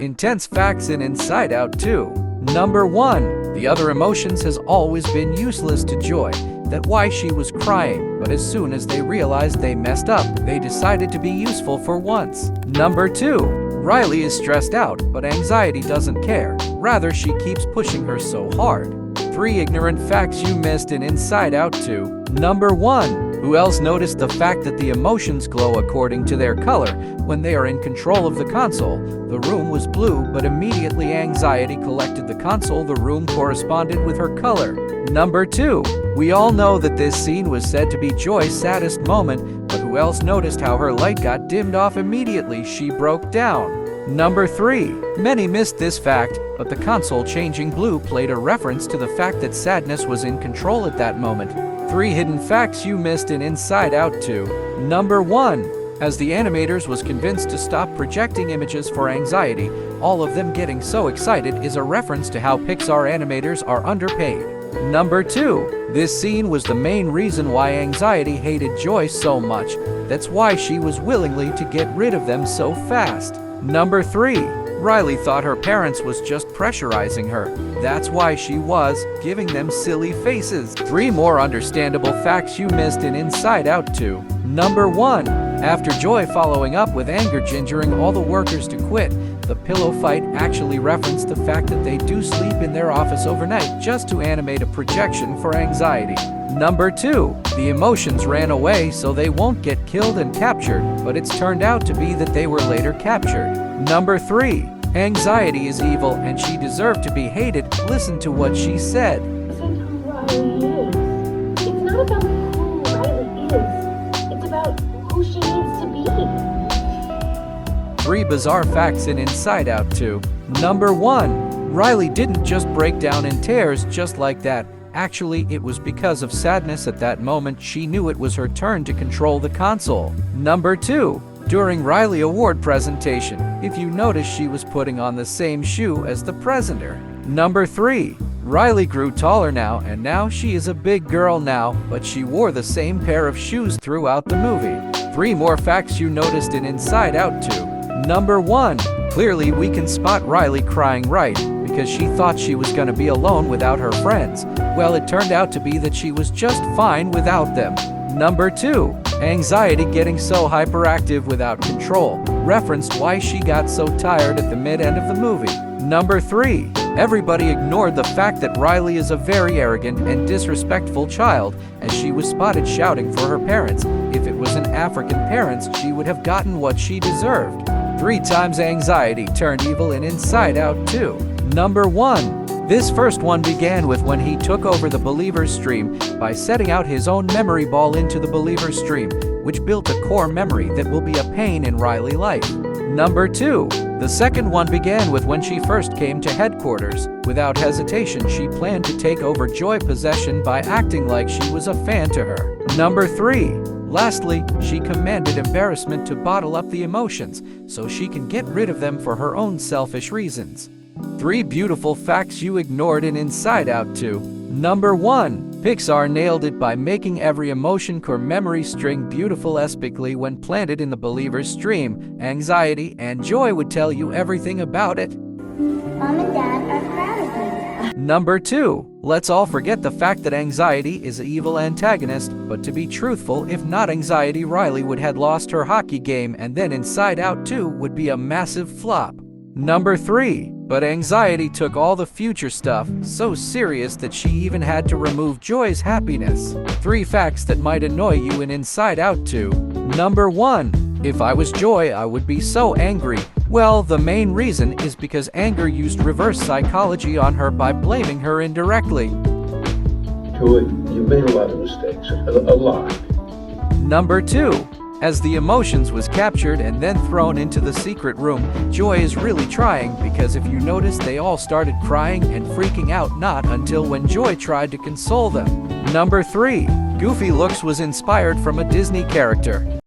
Intense facts in Inside Out 2. Number 1. The other emotions has always been useless to Joy. That's why she was crying, but as soon as they realized they messed up, they decided to be useful for once. Number 2. Riley is stressed out, but anxiety doesn't care. Rather, she keeps pushing her so hard. 3 ignorant facts you missed in Inside Out 2. Number 1. Who else noticed the fact that the emotions glow according to their color when they are in control of the console? The room was blue, but immediately anxiety collected the console. The room corresponded with her color. Number 2. We all know that this scene was said to be Joy's saddest moment, but who else noticed how her light got dimmed off immediately she broke down? Number 3. Many missed this fact, but the console changing blue played a reference to the fact that sadness was in control at that moment. 3 hidden facts you missed in Inside Out 2. Number 1. As the animators was convinced to stop projecting images for anxiety, all of them getting so excited is a reference to how Pixar animators are underpaid. Number 2. This scene was the main reason why anxiety hated Joy so much. That's why she was willingly to get rid of them so fast. Number 3. Riley thought her parents was just pressurizing her. That's why she was giving them silly faces. 3 more understandable facts you missed in Inside Out 2. Number 1. After Joy following up with anger gingering all the workers to quit, the pillow fight actually referenced the fact that they do sleep in their office overnight just to animate a projection for anxiety. Number 2. The emotions ran away so they won't get killed and captured, but it's turned out to be that they were later captured. Number 3. Anxiety is evil and she deserved to be hated. Listen to what she said. Listen who Riley is. It's not about who Riley is. It's about who she needs to be. 3 bizarre facts in Inside Out 2. Number 1. Riley didn't just break down in tears just like that. Actually, it was because of sadness at that moment she knew it was her turn to control the console. Number 2. During Riley award presentation, if you notice she was putting on the same shoe as the presenter. Number 3. Riley grew taller now and now she is a big girl now, but she wore the same pair of shoes throughout the movie. 3 more facts you noticed in Inside Out 2. Number 1. Clearly we can spot Riley crying right, because she thought she was gonna be alone without her friends. Well, it turned out to be that she was just fine without them. Number 2. Anxiety getting so hyperactive without control, referenced why she got so tired at the mid-end of the movie. Number 3. Everybody ignored the fact that Riley is a very arrogant and disrespectful child, as she was spotted shouting for her parents. If it was an African parents, she would have gotten what she deserved. 3 times anxiety turned evil in Inside Out 2. Number 1. This first one began with when he took over the Believer's stream by setting out his own memory ball into the Believer's stream, which built a core memory that will be a pain in Riley's life. Number 2. The second one began with when she first came to headquarters. Without hesitation, she planned to take over Joy possession by acting like she was a fan to her. Number 3. Lastly, she commanded embarrassment to bottle up the emotions so she can get rid of them for her own selfish reasons. 3 beautiful facts you ignored in Inside Out 2. Number 1. Pixar nailed it by making every emotion core memory string beautiful epically when planted in the Believer's stream. Anxiety and Joy would tell you everything about it. Mom and Dad are proud of me. Number 2. Let's all forget the fact that anxiety is an evil antagonist, but to be truthful, if not anxiety, Riley would have lost her hockey game and then Inside Out 2 would be a massive flop. Number 3. But anxiety took all the future stuff so serious that she even had to remove Joy's happiness. 3 facts that might annoy you in Inside Out 2. Number 1. If I was Joy, I would be so angry. Well, the main reason is because anger used reverse psychology on her by blaming her indirectly. Joy, you made a lot of mistakes. A lot. Number 2. As the emotions was captured and then thrown into the secret room, Joy is really trying because if you notice they all started crying and freaking out not until when Joy tried to console them. Number 3. Goofy looks was inspired from a Disney character.